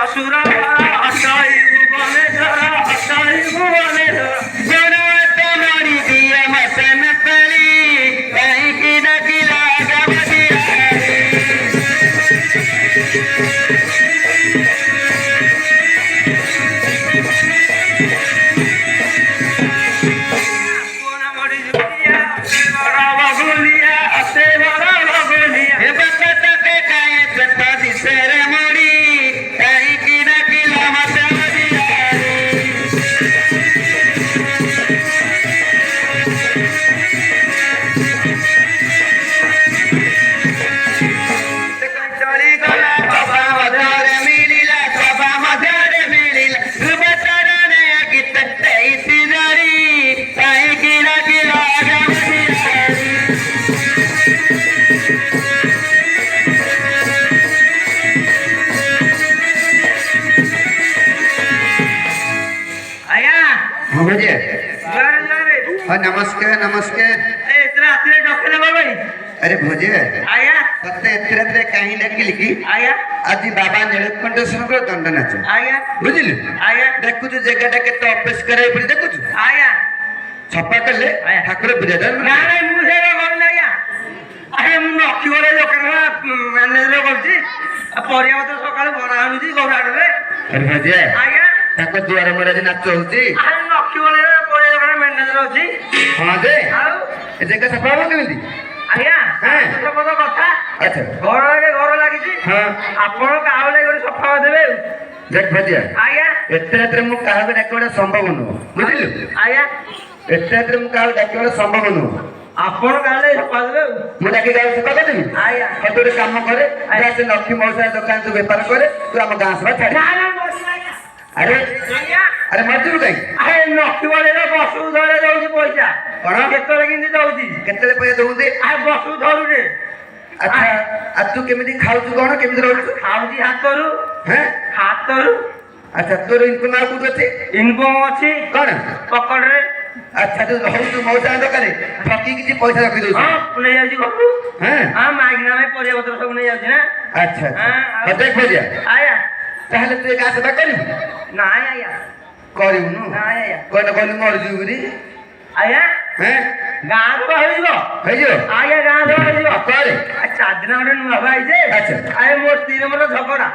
असुर हटाई भुवने धरा हटाई भुवने धरा मारी दिया मसन पड़ी कहीं की डकिला नमस्कार नमस्कार अरे भोजे आया तते एतरे कहीं डकिल की आया आज बाबा नीलकंठेश्वर दंड नाच आया बुझिल आया देखु जगह के ऑफिस करे पड़ी देखु आया छपा कले ठाकुर बिराजमान ना ना मुझे कौन आया अरे मु नक्की वाले लोकन मैनेजर करछि परिया तो सकाळ बरा आनुछि गौराडरे अरे भोजे आया ताको दुआर मरे आज नाच होछि अरे नक्की वाले परिया लोकन मैनेजर अछि हां जे आउ ए जगह छपा हो केमिति आया तो पद कथा अच्छा घर लागे घर लागिछि हां आपण काउ लागे गोटे सफा देबे देख भोजे आया एतरे मु काहा डाकबा संभव न बुझिल आया एतरे मु काहा डाकबा संभव न आपण काले सफा देबे मु डाकी गाव सफा कर देबी आया हतोरे काम करे आया से लक्ष्मी मौसा दुकान तू व्यापार करे तू हम गांव सभा छाड़ ना ना बस आया अरे आया अरे मजदूर कहीं अरे नक्की वाले बसु धरे जाउछि पैसा कौन केतले किंदी जाउछि केतले पैसा दउदे आ बसु धरु रे अच्छा आ तू केमिति खाउछु कोन केमिति रहउछु खाउछि हातरु हैं हातरु अच्छा तोर इनको ना कुछ अछि इनकम अछि कोन पकड़ रे अच्छा तू रहउछु मौसा दुकान ठकी किछि पैसा रखि दउछु हां ले जाउछि घरु हैं हां मागिना में परिया पत्र सब नै जाउछि ना अच्छा हां देख भजिया आया ताहले तू गास बा करू ना आया करिउ नु ना आया कोन कोन मर जुबरी आया हैं गां तो होइबो हेजो आया गां तो होइबो करे अच्छा दिन ओडे नुवा भाई जे अच्छा आए मोर तीन मोर झगड़ा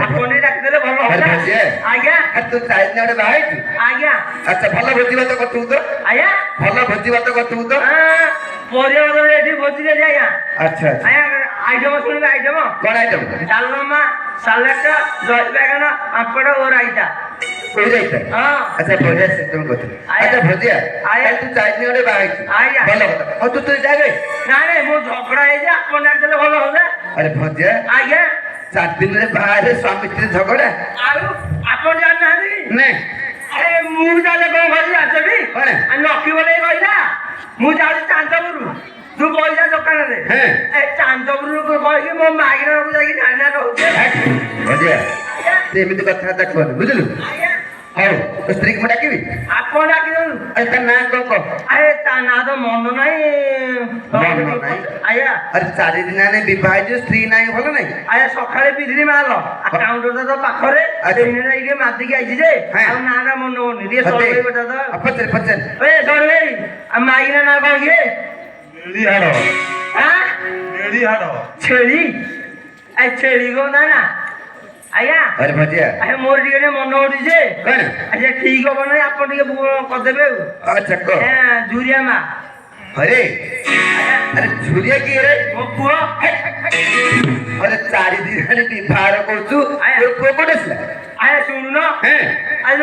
आपने डाक देले भलो अरे होता भजिया आया तू चाइज ने बाहाई तू आया अच्छा भलो भोजी बात करतु तो आया भलो भोजी बात करतु तो परिया बदल एठी भोजी रे जाया अच्छा अच्छा आया आइटम सुन आइटम कौन आइटम डालमा सालाड दही बैगन पापड़ और रायता कोई जाइता हां अच्छा भजिया से तुम कहते अच्छा भजिया आया तू चाइज ने बाहाई तू आया भलो बता और तू जाबे ना रे मो झगड़ा हे जा आपन डाक देले भलो होला अरे भजिया आया 4 दिन रे बाहर स्वामी स्त्री झगड़ा आउ आपन जान नाही ने अरे मु जाले कोन घरी आछबी कोन आ नक्की बोले कहिला मु जाउ चांदपुर तू बोलजा दुकान रे हैं ए चांदपुर को कहि मो मागिना को जाई नाना रहू भजिया ते एमिति कथा ता कोन बुझलु आया हाउ तो स्त्री को डाकिबी आपन डाकी दउ अरे ता ना को अरे ता ना तो मन नाही मन नाही? आया अरे 4 दिन ने विवाह जो स्त्री नाही भलो नाही आया सकाळे बिजली मारलो आ काउंटर तो पाखरे एने इके माती के आइछि जे हाँ। आ नाना मन होनी रे सळवे बेटा तो अपचर पचर ए सळवे आ मागिना ना कोन गे मेरी हाडो हां मेरी हाडो छेली ए छेली को ना ना आया अरे भजिया अरे मोर टिके मन होडी जे कोन अच्छा ठीक हो नै आपन टिके कर देबे अच्छा को ए जुरिया मा अरे अरे झुरिया की रे ओ पुओ अरे 4 दिन ने विवाह करछु तो को कोडसला आया सुनु न हैं आज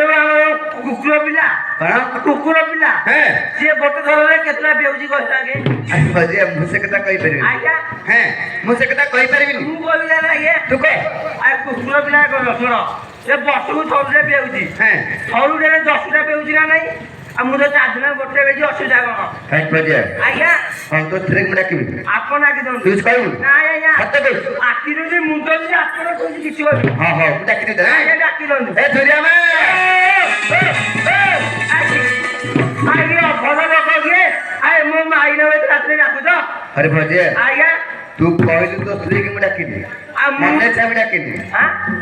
कुकुर पिला कौन कुकुर पिला हैं जे गोटे थर रे केतला बेउजी कहता के अरे भजिया मुसे कथा कहि परबी आया हैं मुसे कथा कहि परबी तू बोलिला ना ये तू को आ कुकुर पिला को सुनो ये बसु थर रे बेउजी हैं थरु रे 10 टा बेउजी ना नहीं आ मु तो 4 दिन गोटे बेजी असुविधा कोन हैं भजिया आया हां तो थ्रेक में डाकिबी आपन आके दो तू कहू ना आया हाथ दे आखि रे मुंडो जे आपन कोइ किछि बोल हां हां डाकी दे आया डाकी दो ए झुरिया में आगे भलो लोक के आए मो माइना रात डाकू तो अरे भजिया आया तू कहलु तो स्त्री के डाकी दे ମନେ ଛାଇ ମୁଁ ଡାକିନି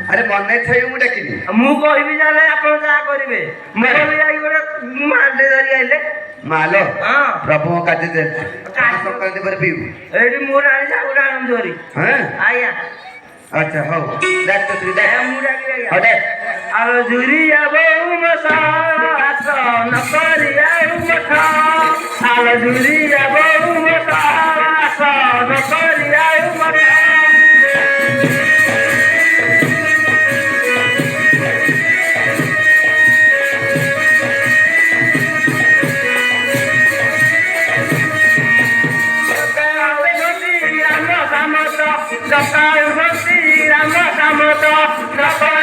ଆରେ ମନେ ଛାଇ ମୁଁ ଡାକିନି ମୁଁ କହିବି ଯାହେଲେ ଆପଣ ଯାହା କରିବେ ମୁଁ କହିବି ଯାଇ ଗୋଟେ ମାଣ୍ଡେ ଧରି ଆଇଲେ ମାଲ ହଁ ପ୍ରଭୁଙ୍କ କାର୍ଯ୍ୟ ଚାଲିଛି ସଂକ୍ରାନ୍ତି ପରେ ପିଇବୁ ଏଇଠି ମୁଁ ରାଣି ସାଗୁଟା ଆଣନ୍ତୁ ଧରି ହଁ ଆଜ୍ଞା ଆଚ୍ଛା ହଉ ଡାକ ତ ତୁଇ ଡାକ ମୁଁ ଡାକିବି ହଉ ଆଜ୍ଞା ଡାକ ଆଉ ଝୁରିଆ ବୋଉ ମଶା ଆସ ନକରିଆ ମଠା ଆଉ ଝୁରିଆ ବୋଉ ମଶା ଆସ ନକରିଆ ମଠା Ramata,